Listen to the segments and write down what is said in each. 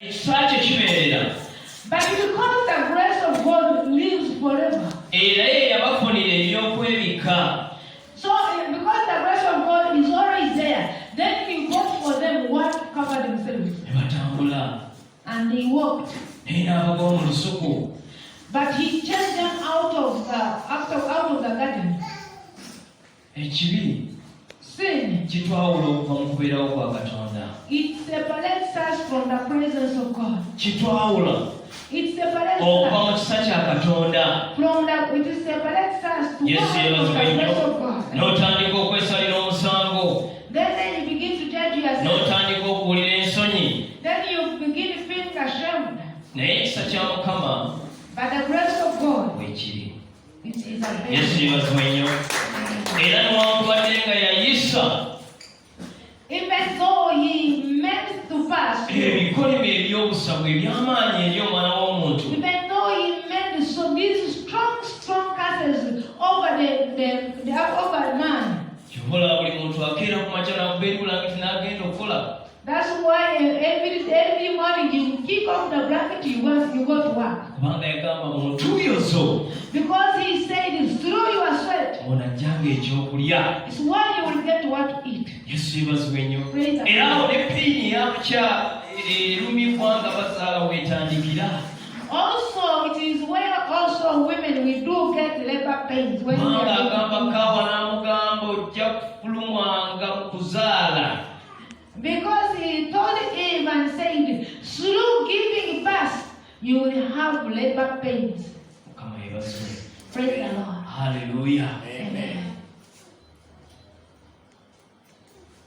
Ekisa kibeerera. But because the grace of God lives forever. Era ye yabafunira ebyokwebika. So because the grace of God is always there, then He got for them what to cover themselves. Ne batambula. And they walked. Naye n'abagwa mu lusuku. But He chased them out of the garden. Ekibi Sin, kitwawula okuva mu kubeerawo kwa Katonda. it separates us from the presence of God. Kitwawula It separates okuva mu us kisa kya Katonda. it separates us to Yesu God from the yabazibwa grace nnyo. of God. N'otandika okwesalira omusango. Then you begin to judge yourself. N'otandika okuwulira ensonyi. Then you begin feeling ashamed. Naye ekisa kya Mukama But the grace of God weekiri. is available. Yesu yabazibwa nnyo. Era newankubadde nga yayisa Even though He meant to pass, ebikolimo eby'obusago eby'amaanyi eri omwana w'omuntu, even though He meant so these strong curses over over man. kyobola buli muntu akeera ku makya n'akuba ebulangiti n'agenda okukola. That's why every morning you kick off the blanket, you go to work. Kubanga yagamba mu ntuuyo zo Because He said it's through your sweat. onajjanga ekyokulya. It's why you will get what to eat. Yesu yebazibwa ennyo. Praise the Era awo Lord. ne piini y'abakya erumibwa nga bazaala wetandikira. Also, it is where also women we do get labor pains when we Kubanga are agamba Kaawa n'amugamba ojja kufulumwanga mu kuzaala. because He told Eve and said, through giving birth, you will have labor pains. Mukama yebazibwe. Praise the Lord. Haleluya. Amen.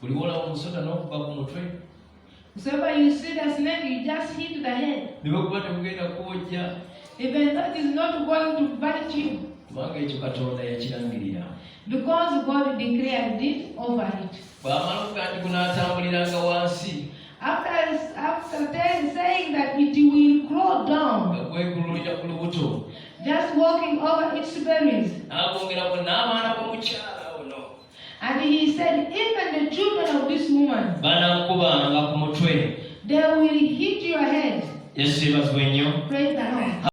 Buli wolawo omusota n'okuba ku mutwe So when you see the snake, you just hit the head. ne bakuba tegugenda kwojja. Even that is not going to bite you. Kubanga ekyo Katonda yakirangirira. Because God declared it over it. Bw'amala okuga nti gunaatambuliranga wansi After saying that it will crawl nga down, gwegululira ku lubuto, just walking over its berries. n'agongera bwe n'abaana b'omukyala ono And He said, even the children of this woman, banaakubanga ku mutwe. they will hit your head. Yesu yebazibwa ennyo. Praise the Lord.